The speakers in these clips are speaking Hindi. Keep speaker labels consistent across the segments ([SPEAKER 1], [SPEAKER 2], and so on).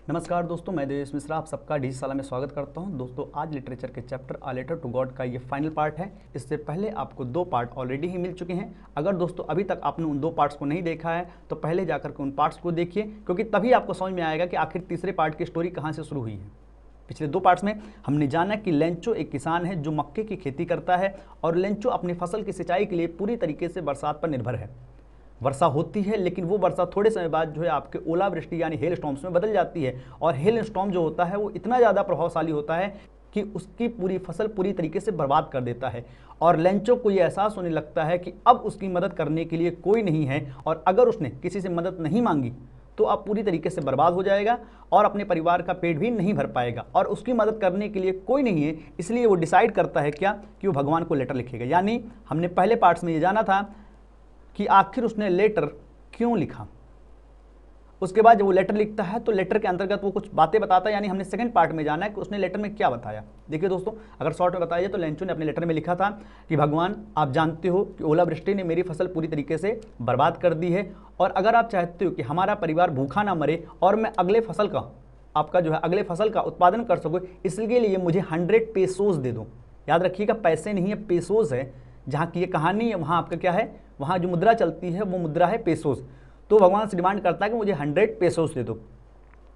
[SPEAKER 1] नमस्कार दोस्तों, मैं देवेश मिश्रा आप सबका डी साला में स्वागत करता हूं। दोस्तों आज लिटरेचर के chapter a letter to God का ये फाइनल पार्ट है। इससे पहले आपको 2 पार्ट ऑलरेडी ही मिल चुके हैं। अगर दोस्तों अभी तक आपने उन 2 पार्ट्स को नहीं देखा है तो पहले जाकर के उन पार्ट्स को देखिए, क्योंकि तभी आपको समझ में आएगा कि आखिर तीसरे पार्ट की स्टोरी कहाँ से शुरू हुई है। पिछले 2 पार्ट्स में हमने जाना कि लेंचो एक किसान है जो मक्के की खेती करता है और लेंचो अपनी फसल की सिंचाई के लिए पूरी तरीके से बरसात पर निर्भर है। वर्षा होती है लेकिन वो वर्षा थोड़े समय बाद जो है आपके ओलावृष्टि यानी हेल स्टॉर्म्स में बदल जाती है, और हेल स्टॉर्म जो होता है वो इतना ज़्यादा प्रभावशाली होता है कि उसकी पूरी फसल पूरी तरीके से बर्बाद कर देता है। और लेंचो को ये एहसास होने लगता है कि अब उसकी मदद करने के लिए कोई नहीं है, और अगर उसने किसी से मदद नहीं मांगी तो अब पूरी तरीके से बर्बाद हो जाएगा और अपने परिवार का पेट भी नहीं भर पाएगा, और उसकी मदद करने के लिए कोई नहीं है। इसलिए वो डिसाइड करता है क्या कि वो भगवान को लेटर लिखेगा। यानी हमने पहले पार्ट्स में ये जाना था कि आखिर उसने लेटर क्यों लिखा। उसके बाद जब वो लेटर लिखता है तो लेटर के अंतर्गत वो कुछ बातें बताता है, यानी हमने सेकंड पार्ट में जाना है कि उसने लेटर में क्या बताया। देखिए दोस्तों, अगर शॉर्ट में बताइए तो लेंचो ने अपने लेटर में लिखा था कि भगवान आप जानते हो कि ओलावृष्टि ने मेरी फसल पूरी तरीके से बर्बाद कर दी है, और अगर आप चाहते हो कि हमारा परिवार भूखा ना मरे और मैं अगले फसल का उत्पादन कर सकूँ, इसके लिए मुझे 100 पेसोस दे दो। याद रखिएगा, पैसे नहीं है, पेसोस है। जहाँ की ये कहानी है वहाँ आपका क्या है, वहाँ जो मुद्रा चलती है वो मुद्रा है पेसोस। तो भगवान से डिमांड करता है कि मुझे 100 पेसोस दे दो।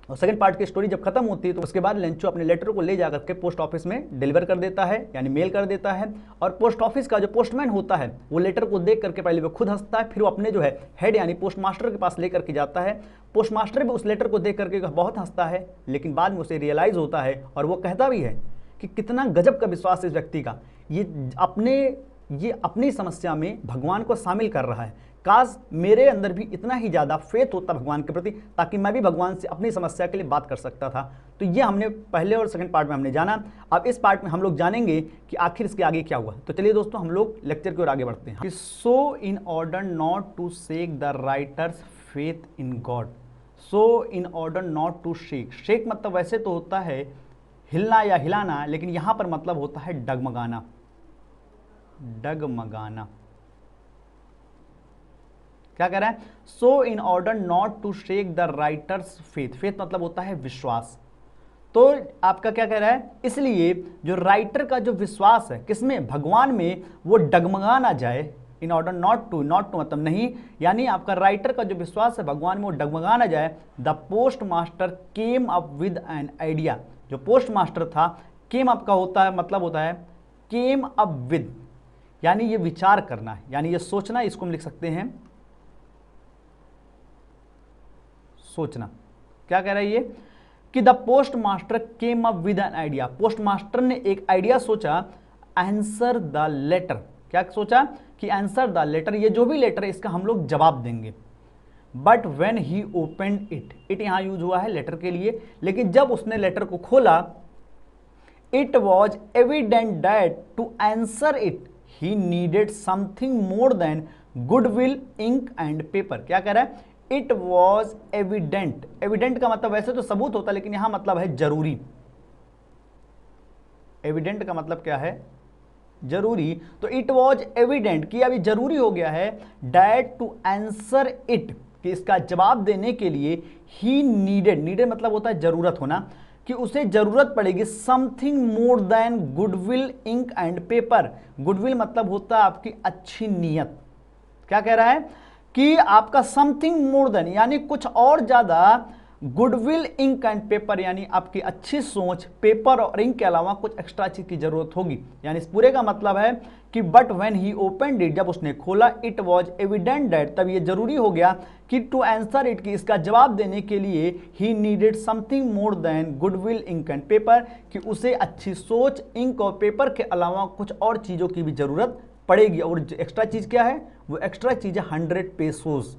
[SPEAKER 1] और सेकंड पार्ट की स्टोरी जब खत्म होती है तो उसके बाद लेंचो अपने लेटर को ले जाकर के पोस्ट ऑफिस में डिलीवर कर देता है, यानी मेल कर देता है। और पोस्ट ऑफिस का जो पोस्टमैन होता है वो लेटर को देख करके पहले वो खुद हंसता है, फिर वो अपने जो है हेड यानी पोस्ट मास्टर के पास लेकर के जाता है। पोस्ट मास्टर भी उस लेटर को देख करके बहुत हंसता है, लेकिन बाद में उसे रियलाइज़ होता है और वो कहता भी है कि कितना गजब का विश्वास इस व्यक्ति का, ये अपनी समस्या में भगवान को शामिल कर रहा है। काश मेरे अंदर भी इतना ही ज़्यादा फेथ होता भगवान के प्रति, ताकि मैं भी भगवान से अपनी समस्या के लिए बात कर सकता था। तो ये हमने पहले और सेकंड पार्ट में हमने जाना। अब इस पार्ट में हम लोग जानेंगे कि आखिर इसके आगे क्या हुआ। तो चलिए दोस्तों हम लोग लेक्चर की ओर आगे बढ़ते हैं। So in order not to shake the writer's faith in God. So in order not to shake. Shake मतलब वैसे तो होता है हिलना या हिलाना, लेकिन यहाँ पर मतलब होता है डगमगाना। डगमगाना क्या कह रहा है? So in order not to shake the writer's faith. Faith मतलब होता है विश्वास। तो आपका क्या कह रहा है, इसलिए जो राइटर का जो विश्वास है किसमें, भगवान में, वो डगमगा ना जाए। इन ऑर्डर नॉट टू मतलब नहीं, यानी आपका राइटर का जो विश्वास है भगवान में वो डगमगा ना जाए। The post master came up with an idea. जो पोस्ट मास्टर था, केम अप का होता है मतलब होता है केम अप विद, यानी ये विचार करना है, यानी ये सोचना। इसको हम लिख सकते हैं सोचना। क्या कह रहा है ये कि the post master came up with an idea. Post master ने एक आइडिया सोचा, आंसर द लेटर। क्या सोचा कि आंसर द लेटर, ये जो भी लेटर है इसका हम लोग जवाब देंगे। But when he open it यहां यूज हुआ है लेटर के लिए, लेकिन जब उसने लेटर को खोला, it was evident that to answer it he needed something more than goodwill, ink and paper. क्या कह रहा है, इट वॉज एविडेंट। एविडेंट का मतलब वैसे तो सबूत होता है, लेकिन यहां मतलब है जरूरी। एविडेंट का मतलब क्या है, जरूरी। तो इट वॉज एविडेंट कि अभी जरूरी हो गया है, डैट टू आंसर इट कि इसका जवाब देने के लिए, ही नीडेड मतलब होता है जरूरत होना, कि उसे जरूरत पड़ेगी something more than goodwill, ink and paper. Goodwill मतलब होता है आपकी अच्छी नीयत। क्या कह रहा है कि आपका समथिंग मोर देन यानी कुछ और ज्यादा, गुडविल, इंक एंड पेपर यानी आपकी अच्छी सोच, पेपर और इंक के अलावा कुछ एक्स्ट्रा चीज की जरूरत होगी। यानी इस पूरे का मतलब है कि but when he opened it, जब उसने खोला, इट वॉज एविडेंट दैट, तब ये जरूरी हो गया कि टू आंसर इट कि इसका जवाब देने के लिए, he needed something more than goodwill, ink and paper, कि उसे अच्छी सोच, इंक और पेपर के अलावा कुछ और चीजों की भी जरूरत पड़ेगी। और एक्स्ट्रा चीज क्या है, वो एक्स्ट्रा चीज है 100 पेसोस।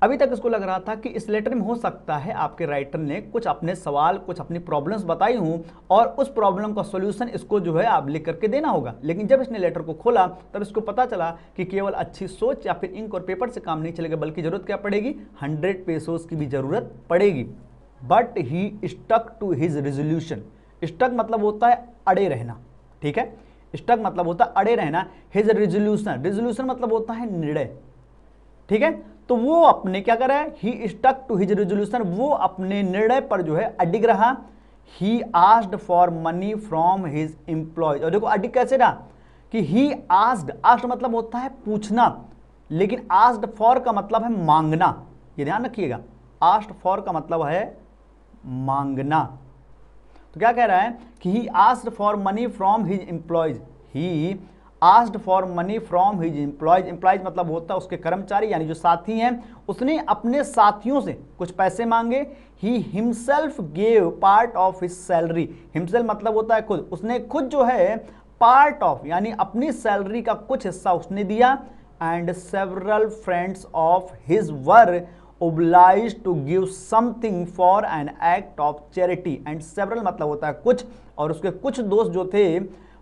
[SPEAKER 1] अभी तक इसको लग रहा था कि इस लेटर में हो सकता है आपके राइटर ने कुछ अपने सवाल, कुछ अपनी प्रॉब्लम्स बताई हूं, और उस प्रॉब्लम का सॉल्यूशन इसको जो है आप लिख करके देना होगा। लेकिन जब इसने लेटर को खोला तब इसको पता चला कि केवल अच्छी सोच या फिर इंक और पेपर से काम नहीं चलेगा, बल्कि जरूरत क्या पड़ेगी, 100 पेसोस की भी जरूरत पड़ेगी। But he stuck to his resolution. Stuck मतलब होता है अड़े रहना, ठीक है। स्टक मतलब होता है अड़े रहना। हिज रेजोल्यूशन, रेजोल्यूशन मतलब होता है निर्णय, ठीक है। तो वो अपने क्या कर रहा है, ही स्टक टू हिज रेजोल्यूशन, वो अपने निर्णय पर जो है अडिग रहा। He asked for money from his employees, और देखो अडिग कैसे रहा कि ही आस्क्ड, आस्क्ड मतलब होता है पूछना, लेकिन आस्क्ड फॉर का मतलब है मांगना, ये ध्यान रखिएगा, आस्क्ड फॉर का मतलब है मांगना। तो क्या कह रहा है कि he asked for money from his employees, he asked for money from his employees, employees मतलब होता है उसके कर्मचारी यानी जो साथी हैं, उसने अपने साथियों से कुछ पैसे मांगे। He himself gave part of his salary, himself मतलब होता है खुद, उसने खुद जो है पार्ट ऑफ यानी अपनी सैलरी का कुछ हिस्सा उसने दिया। And several friends of his were obliged to give something for an act of charity, and several मतलब होता है कुछ, और उसके कुछ दोस्त जो थे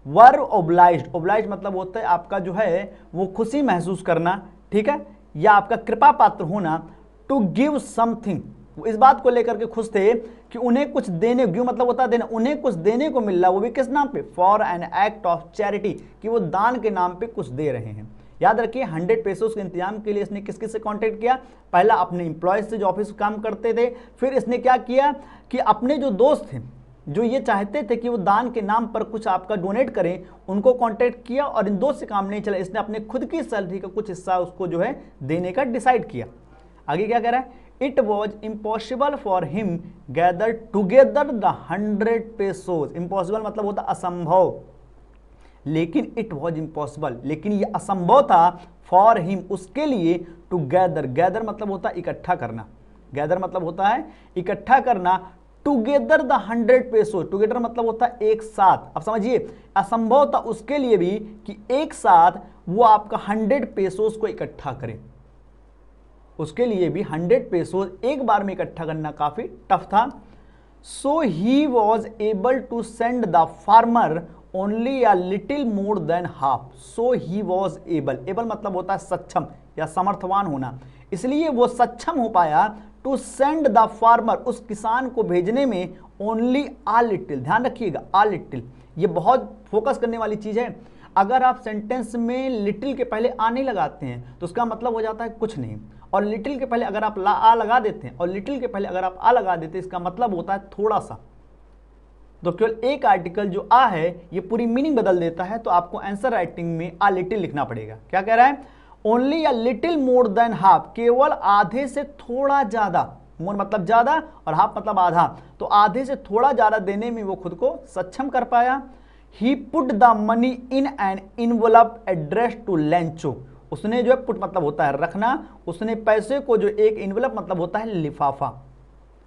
[SPEAKER 1] वर obliged, obliged मतलब होता है आपका जो है वो खुशी महसूस करना, ठीक है, या आपका कृपा पात्र होना, to give something, इस बात को लेकर के खुश थे कि उन्हें कुछ देने, गिव मतलब होता है देना, उन्हें कुछ देने को मिल रहा, वो भी किस नाम पे, for an act of charity, कि वो दान के नाम पे कुछ दे रहे हैं। याद रखिए 100 पेसोस के इंतजाम के लिए इसने किस किस से कांटेक्ट किया, पहला अपने एम्प्लॉयज से जो ऑफिस काम करते थे, फिर इसने क्या किया कि अपने जो दोस्त थे जो ये चाहते थे कि वो दान के नाम पर कुछ आपका डोनेट करें, उनको कांटेक्ट किया, और इन दोस्त से काम नहीं चला, इसने अपने खुद की सैलरी का कुछ हिस्सा उसको जो है देने का डिसाइड किया। आगे क्या कह रहा है, it was impossible for him gather together the 100 pesos, impossible मतलब होता असंभव, लेकिन इट वॉज इम्पॉसिबल, लेकिन ये असंभव था फॉर हिम उसके लिए, टू गैदर, गैदर मतलब होता है इकट्ठा करना, गैदर मतलब होता है इकट्ठा करना, टुगेदर द 100 पेसो, टुगेदर मतलब होता है एक साथ। अब समझिए असंभव था उसके लिए भी कि एक साथ वो आपका 100 पेसोस को इकट्ठा करे, उसके लिए भी 100 पेसोस एक बार में इकट्ठा करना काफी टफ था। सो he was able to send the farmer only a little more than half, so he was able, able मतलब होता है सक्षम या समर्थवान होना, इसलिए वो सक्षम हो पाया टू सेंड द फार्मर, उस किसान को भेजने में, ओनली आ लिटिल, ध्यान रखिएगा आ लिटिल, ये बहुत फोकस करने वाली चीज है। अगर आप सेंटेंस में लिटिल के पहले आ नहीं लगाते हैं तो उसका मतलब हो जाता है कुछ नहीं, और लिटिल के पहले अगर आप आ लगा देते हैं और लिटिल के पहले अगर आप आ लगा देते हैं इसका मतलब होता है थोड़ा सा। तो केवल एक आर्टिकल जो आ है ये पूरी मीनिंग बदल देता है, तो आपको आंसर राइटिंग में आ लिटिल लिखना पड़ेगा। क्या कह रहा है, only a little more than half, केवल आधे से थोड़ा ज्यादा, मोर मतलब ज्यादा और हाफ मतलब आधा, तो आधे से थोड़ा ज्यादा देने में वो खुद को सक्षम कर पाया। He put the money in an envelope address to Lencho, उसने जो है पुट मतलब होता है रखना, उसने पैसे को जो एक इनवलप मतलब होता है लिफाफा,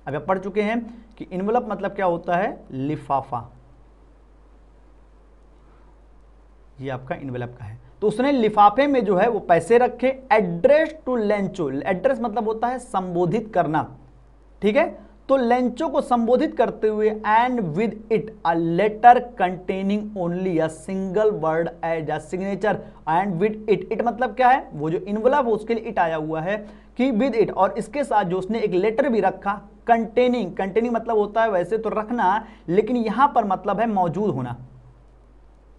[SPEAKER 1] अब आप पढ़ चुके हैं कि इनवलप मतलब क्या होता है, लिफाफा, ये आपका इनवलप का है, तो उसने लिफाफे में जो है वो पैसे रखे। एड्रेस टू लेंचो, एड्रेस मतलब होता है संबोधित करना, ठीक है, तो लेंचो को संबोधित करते हुए, and with it a letter containing only a single word as a signature, and with it, it मतलब क्या है, वो जो इनवलप है उसके लिए इट आया हुआ है कि विद इट, और इसके साथ जो उसने एक लेटर भी रखा, कंटेनिंग, कंटेनिंग मतलब होता है वैसे तो रखना, लेकिन यहां पर मतलब है मौजूद होना,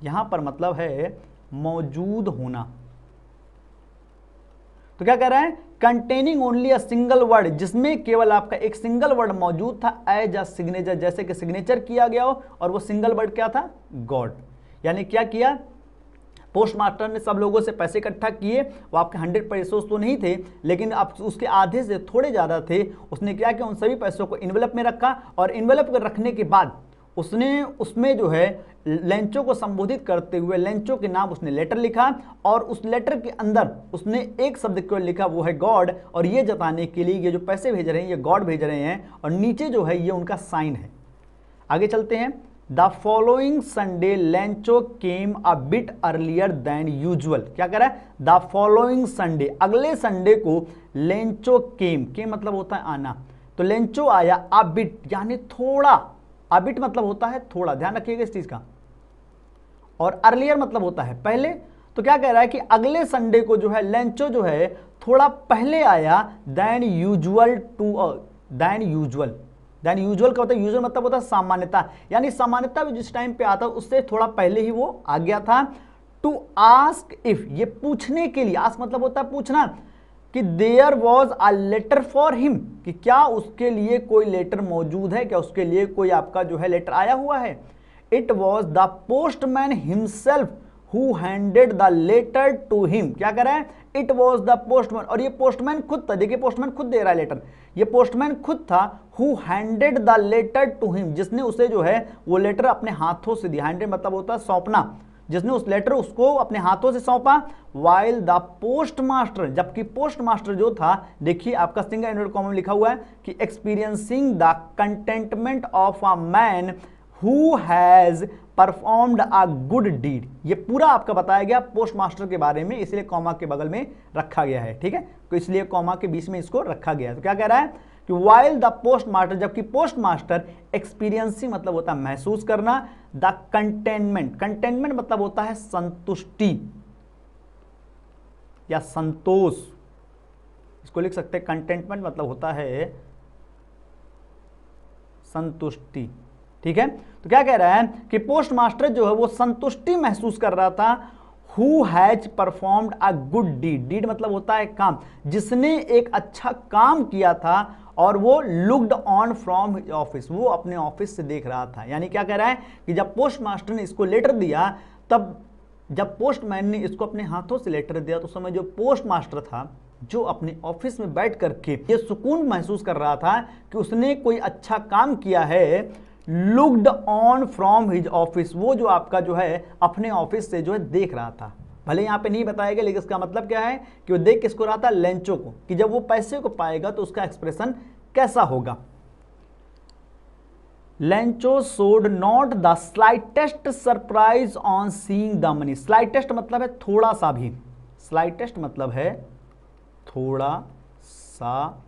[SPEAKER 1] यहां पर मतलब है मौजूद होना। तो क्या कह रहा है, containing only a single word, जिसमें केवल आपका एक सिंगल वर्ड मौजूद था, एज अ सिग्नेचर, जैसे कि सिग्नेचर किया गया हो, और वो सिंगल वर्ड क्या था, गॉड। यानी क्या किया, पोस्ट मास्टर ने सब लोगों से पैसे इकट्ठा किए, वो आपके 100 पेसोस तो नहीं थे लेकिन आप उसके आधे से थोड़े ज़्यादा थे, उसने क्या किया, उन सभी पैसों को इन्वेलप में रखा, और इन्वेलप को रखने के बाद उसने उसमें जो है लेंचो को संबोधित करते हुए लेंचो के नाम उसने लेटर लिखा, और उस लेटर के अंदर उसने एक शब्द क्यों लिखा, वो है गॉड, और ये जताने के लिए ये जो पैसे भेज रहे हैं ये गॉड भेज रहे हैं, और नीचे जो है ये उनका साइन है। आगे चलते हैं, the following Sunday Lencho came a bit earlier than usual, क्या कह रहा है, द फॉलोइंग संडे, अगले संडे को लेंचो केम मतलब होता है आना, तो लेंचो आया अ बिट यानी थोड़ा, अ बिट मतलब होता है थोड़ा, ध्यान रखिएगा इस चीज का, और अर्लियर मतलब होता है पहले। तो क्या कह रहा है कि अगले संडे को जो है लेंचो जो है थोड़ा पहले आया than usual, to than usual, than usual का होता है, यूजुअल मतलब होता है सामान्यता, यानी सामान्यता भी जिस टाइम पे आता है उससे थोड़ा पहले ही वो आ गया था। टू आस्क इफ, ये पूछने के लिए, आस्क मतलब होता है पूछना, कि there was a letter for him, कि क्या उसके लिए कोई लेटर मौजूद है, क्या उसके लिए कोई आपका जो है लेटर आया हुआ है। It was the postman himself who handed the letter to him. क्या कह रहा है, इट वॉज द पोस्टमैन, और ये पोस्टमैन खुद था। देखिए पोस्टमैन खुद दे रहा है लेटर, ये पोस्टमैन खुद था। Who handed the letter to him, जिसने उसे जो है वो लेटर अपने हाथों से दिया। हैंडेड मतलब होता है सौंपना, जिसने उस लेटर उसको अपने हाथों से सौंपा। वाइल द पोस्ट मास्टर, जबकि पोस्ट मास्टर जो था, देखिए आपका सिंगल इन्वर्टेड कॉमा में लिखा हुआ है कि experiencing the contentment of a man who has performed a good deed. ये पूरा आपका बताया गया पोस्ट मास्टर के बारे में, इसलिए कॉमा के बगल में रखा गया है, ठीक है, तो इसलिए कॉमा के बीच में इसको रखा गया है। तो क्या कह रहा है कि वाइल द पोस्ट मास्टर, जबकि पोस्ट मास्टर एक्सपीरियंसिंग मतलब होता है महसूस करना, द कंटेनमेंट, कंटेनमेंट मतलब होता है संतुष्टि या संतोष, इसको लिख सकते हैं। कंटेंटमेंट मतलब होता है संतुष्टि, ठीक है। तो क्या कह रहा है कि पोस्ट मास्टर जो है वो संतुष्टि महसूस कर रहा था। Who has performed a good deed, deed मतलब होता है काम, जिसने एक अच्छा काम किया था और वो looked on from his office, वो अपने ऑफिस से देख रहा था। यानी क्या कह रहा है कि जब पोस्ट मास्टर ने इसको लेटर दिया, तब जब पोस्टमैन ने इसको अपने हाथों से लेटर दिया, तो समय जो पोस्ट मास्टर था, जो अपने ऑफिस में बैठ करके ये सुकून महसूस कर रहा था कि उसने कोई अच्छा काम किया है। Looked on from his office, वो जो आपका जो है अपने ऑफिस से जो है देख रहा था। भले यहाँ पे नहीं बताया गया, लेकिन इसका मतलब क्या है कि वो देख किसको रहा था, लेंचो को, कि जब वो पैसे को पाएगा तो उसका एक्सप्रेशन कैसा होगा। Lencho showed not the slightest surprise on seeing the money. Slightest मतलब है थोड़ा सा भी, स्लाइटेस्ट मतलब है थोड़ा सा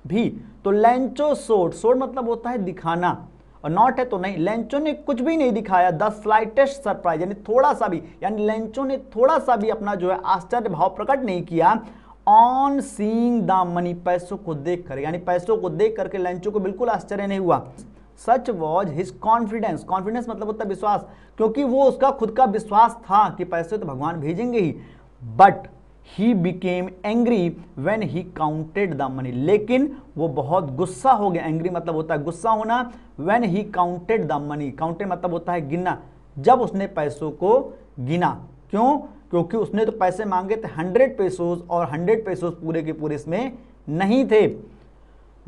[SPEAKER 1] भी। तो लेंचो शोड, शोड मतलब होता है दिखाना, और नॉट है तो नहीं। लेंचो ने कुछ भी नहीं दिखाया, द स्लाइटेस्ट सरप्राइज, यानी थोड़ा सा भी, यानी लेंचो ने थोड़ा सा भी अपना जो है आश्चर्य भाव प्रकट नहीं किया। ऑन सीइंग द मनी, पैसों को देख कर, यानी पैसों को देख करके लेंचो को बिल्कुल आश्चर्य नहीं हुआ। सच वॉज हिज कॉन्फिडेंस, कॉन्फिडेंस मतलब होता है विश्वास, क्योंकि वो उसका खुद का विश्वास था कि पैसे तो भगवान भेजेंगे ही। But he became angry when he counted the money, लेकिन वो बहुत गुस्सा हो गया। एंग्री मतलब होता है गुस्सा होना। When he counted the money, counted मतलब होता है गिनना, जब उसने पैसों को गिना। क्यों, क्योंकि उसने तो पैसे मांगे थे 100 पेसोस, और 100 पेसोस पूरे के पूरे इसमें नहीं थे।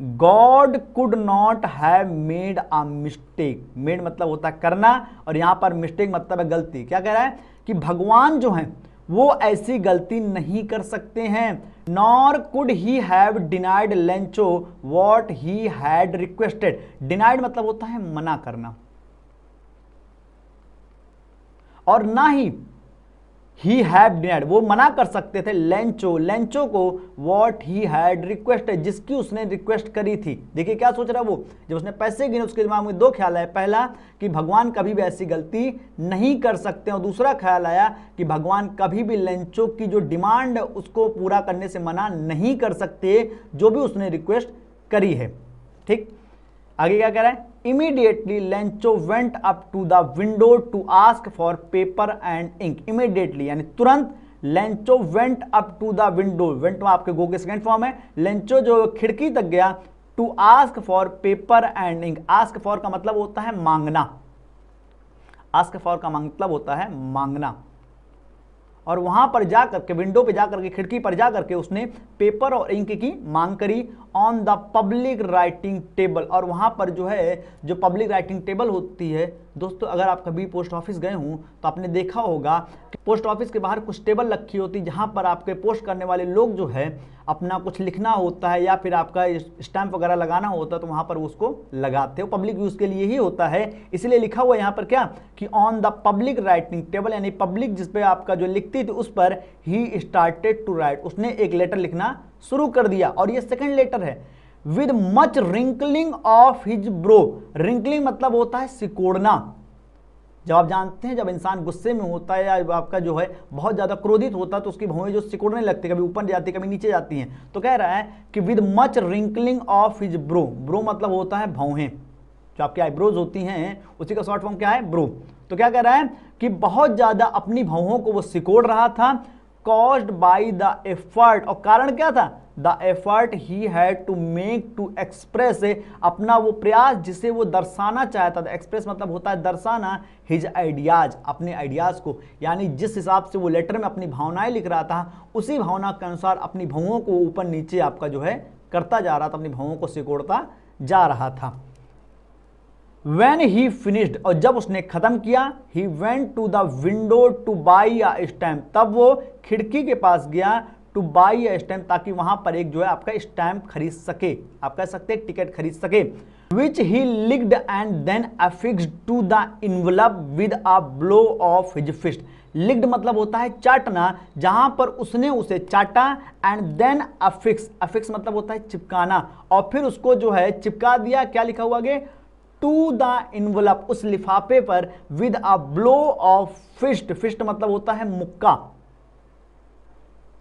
[SPEAKER 1] God could not have made a mistake, made मतलब होता है करना, और यहां पर मिस्टेक मतलब है गलती। क्या कह रहा है कि भगवान जो है वो ऐसी गलती नहीं कर सकते हैं। Nor could he have denied Lencho what he had requested. Denied मतलब होता है मना करना, और ना ही ही हैव डिनाइड, वो मना कर सकते थे लेंचो, लेंचो को व्हाट ही हैड रिक्वेस्टेड, जिसकी उसने रिक्वेस्ट करी थी। देखिए क्या सोच रहा है वो, जब उसने पैसे गिने उसके दिमाग में दो ख्याल आए। पहला कि भगवान कभी भी ऐसी गलती नहीं कर सकते, और दूसरा ख्याल आया कि भगवान कभी भी लेंचो की जो डिमांड उसको पूरा करने से मना नहीं कर सकते, जो भी उसने रिक्वेस्ट करी है। ठीक, आगे क्या कह रहा है, immediately Lencho went up to the window to ask for paper and ink. Immediately यानी तुरंत Lencho went up to the window, went आपके गो के सेकंड फॉर्म है। लेंचो जो खिड़की तक गया, to ask for paper and ink. Ask for का मतलब होता है मांगना, आस्क फॉर का मतलब होता है मांगना, और वहां पर जाकर के विंडो पे जाकर के खिड़की पर जाकर के उसने पेपर और इंक की मांग करी। On the public writing table, और वहां पर जो है जो पब्लिक राइटिंग टेबल होती है दोस्तों, अगर आप कभी पोस्ट ऑफिस गए हों तो आपने देखा होगा कि पोस्ट ऑफिस के बाहर कुछ टेबल रखी होती, जहां पर आपके पोस्ट करने वाले लोग जो है अपना कुछ लिखना होता है या फिर आपका स्टैंप वगैरह लगाना होता है, तो वहां पर उसको लगाते हो, पब्लिक यूज के लिए ही होता है। इसलिए लिखा हुआ यहाँ पर क्या कि on the public writing table, यानी पब्लिक जिस पे आपका जो लिखती थी उस पर ही स्टार्टेड टू राइट, उसने एक लेटर लिखना शुरू कर दिया। और ये सेकंड लेटर है। With much wrinkling of his bro, wrinkling मतलब होता है सिकोड़ना। जब आप जानते हैं जब इंसान गुस्से में होता है या आपका जो है बहुत ज्यादा क्रोधित होता है तो उसकी भौहें जो सिकुड़ने लगती है, कभी ऊपर जाती है कभी नीचे जाती हैं। तो कह रहा है कि with much wrinkling of his bro, bro मतलब होता है भौहें, जो आपकी आईब्रोज होती हैं उसी का शॉर्ट फॉर्म क्या है, ब्रो। तो क्या कह रहा है कि बहुत ज्यादा अपनी भौहों को वो सिकोड़ रहा था। कॉज्ड बाई द एफर्ट, और कारण क्या था, the effort he had to make to express, अपना वो प्रयास जिसे वो दर्शाना चाहता था, एक्सप्रेस मतलब होता है दर्शाना, हिज आइडियाज, अपने आइडियाज को, यानी जिस हिसाब से वो लेटर में अपनी भावनाएं लिख रहा था उसी भावना के अनुसार अपनी भावों को ऊपर नीचे आपका जो है करता जा रहा था, अपनी भावों को सिकोड़ता जा रहा था। When he finished, और जब उसने खत्म किया, he went to the window to buy a stamp, तब वो खिड़की के पास गया to buy a stamp, ताकि वहां पर एक जो है आपका स्टैम्प खरीद सके, आप कह सकते हैं टिकट खरीद सके, which he licked and then affixed to the envelope with a blow of his fist। Licked मतलब होता है चाटना, जहां पर उसने उसे चाटा, एंड देन अफिक्स, अफिक्स मतलब होता है चिपकाना, और फिर उसको जो है चिपका दिया, क्या लिखा हुआ आगे, टू द इनवलप, उस लिफाफे पर, with a blow of fist, fist मतलब होता है मुक्का,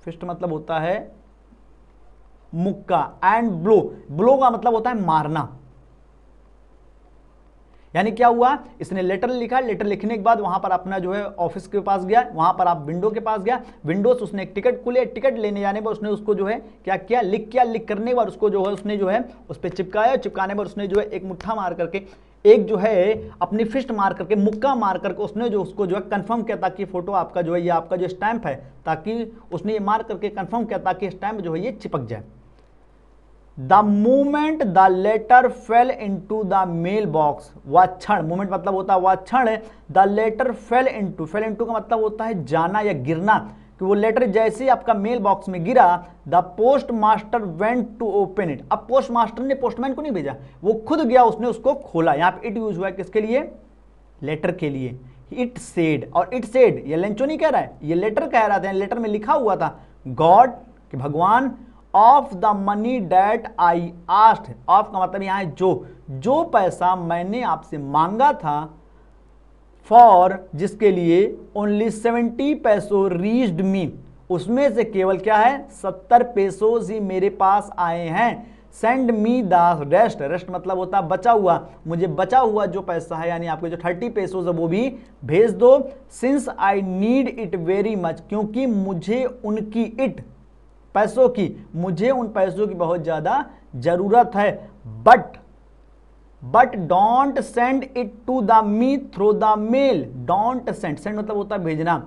[SPEAKER 1] फिस्ट मतलब होता है मुक्का, एंड ब्लो, ब्लो का मतलब होता है मारना। यानी क्या हुआ, इसने लेटर लिखा, लेटर लिखने के बाद वहां पर अपना जो है ऑफिस के पास गया, वहां पर आप विंडो के पास गया, विंडो से उसने एक टिकट खुले, टिकट लेने जाने पर उसने उसको जो है क्या किया, लिख किया, लिख करने के बाद उसको जो है उसने जो है उस पर चिपकाया, चिपकाने पर उसने जो है एक मुट्ठा मार करके, एक जो है अपनी फिस्ट मार करके, मुक्का मार करके उसने जो उसको जो है कंफर्म किया, ताकि फोटो आपका जो है ये आपका जो स्टैंप है, ताकि उसने ये मार करके कंफर्म किया ताकि स्टैंप जो है ये चिपक जाए। The moment the letter fell into the mailbox, वह क्षण, मोमेंट मतलब होता है वह क्षण, the letter fell into, fell into का मतलब होता है जाना या गिरना, कि वो लेटर जैसे ही आपका मेल बॉक्स में गिरा, the postmaster went to open it, अब पोस्ट मास्टर ने पोस्टमैन को नहीं भेजा, वो खुद गया, उसने उसको खोला, यहाँ पे इट यूज हुआ है किसके लिए, लेटर के लिए, इट सेड, और इट सेड ये लेंचो नहीं कह रहा है, ये लेटर कह रहा था, लेटर में लिखा हुआ था, गॉड कि भगवान, of the money that I asked, of का मतलब यहाँ है जो पैसा मैंने आपसे मांगा था, फॉर जिसके लिए, ओनली 70 पैसों रीच्ड मी, उसमें से केवल क्या है 70 पैसों ही मेरे पास आए हैं, send me the rest, rest मतलब होता है बचा हुआ, मुझे बचा हुआ जो पैसा है यानी आपके जो 30 पैसों है वो भी भेज दो, since I need it very much, क्योंकि मुझे उनकी इट पैसों की, मुझे उन पैसों की बहुत ज्यादा जरूरत है, but don't send it to the me through the mail, don't send, send मतलब होता है भेजना,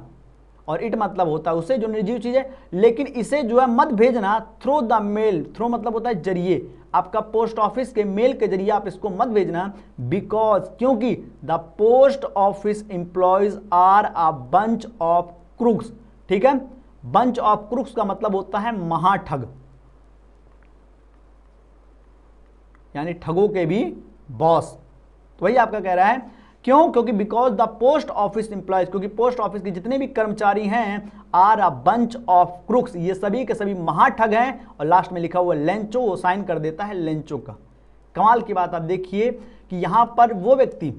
[SPEAKER 1] और इट मतलब होता है उसे जो निर्जीव चीज है, लेकिन इसे जो है मत भेजना थ्रू द मेल, थ्रू मतलब होता है जरिए, आपका पोस्ट ऑफिस के मेल के जरिए आप इसको मत भेजना, बिकॉज क्योंकि the post office employees are a bunch of crooks, ठीक है, बंच ऑफ क्रूक्स का मतलब होता है महाठग, यानी ठगों के भी बॉस, तो वही आपका कह रहा है, क्यों, क्योंकि because the post office employees, क्योंकि पोस्ट ऑफिस के जितने भी कर्मचारी हैं, are a bunch of crooks, ये सभी के सभी महाठग हैं, और लास्ट में लिखा हुआ लेंचो, वो साइन कर देता है लेंचो का। कमाल की बात आप देखिए कि यहां पर वो व्यक्ति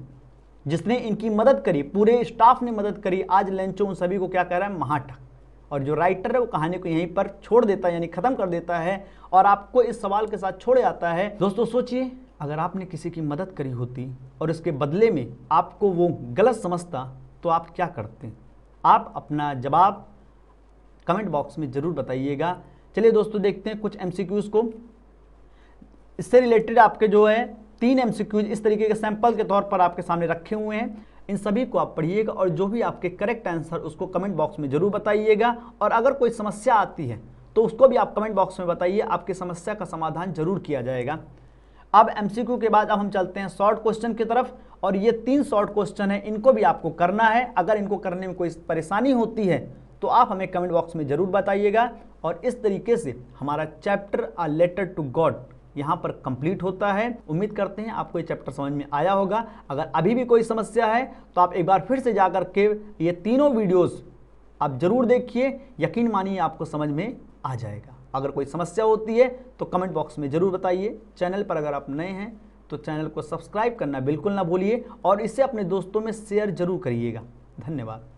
[SPEAKER 1] जिसने इनकी मदद करी, पूरे स्टाफ ने मदद करी, आज लेंचो उन सभी को क्या कह रहा है, महाठग, और जो राइटर है वो कहानी को यहीं पर छोड़ देता है, यानी खत्म कर देता है, और आपको इस सवाल के साथ छोड़ जाता है। दोस्तों सोचिए, अगर आपने किसी की मदद करी होती और इसके बदले में आपको वो गलत समझता तो आप क्या करते? आप अपना जवाब कमेंट बॉक्स में जरूर बताइएगा। चलिए दोस्तों देखते हैं कुछ एमसीक्यूज को। इससे रिलेटेड आपके जो है 3 एमसीक्यूज इस तरीके के सैंपल के तौर पर आपके सामने रखे हुए हैं, इन सभी को आप पढ़िएगा और जो भी आपके करेक्ट आंसर उसको कमेंट बॉक्स में जरूर बताइएगा, और अगर कोई समस्या आती है तो उसको भी आप कमेंट बॉक्स में बताइए, आपकी समस्या का समाधान जरूर किया जाएगा। अब एमसीक्यू के बाद अब हम चलते हैं शॉर्ट क्वेश्चन की तरफ, और ये 3 शॉर्ट क्वेश्चन है, इनको भी आपको करना है। अगर इनको करने में कोई परेशानी होती है तो आप हमें कमेंट बॉक्स में जरूर बताइएगा। और इस तरीके से हमारा chapter a letter to God यहाँ पर कंप्लीट होता है। उम्मीद करते हैं आपको ये चैप्टर समझ में आया होगा। अगर अभी भी कोई समस्या है तो आप एक बार फिर से जा करके ये तीनों वीडियोस आप जरूर देखिए, यकीन मानिए आपको समझ में आ जाएगा। अगर कोई समस्या होती है तो कमेंट बॉक्स में जरूर बताइए। चैनल पर अगर आप नए हैं तो चैनल को सब्सक्राइब करना बिल्कुल ना भूलिए, और इसे अपने दोस्तों में शेयर जरूर करिएगा। धन्यवाद।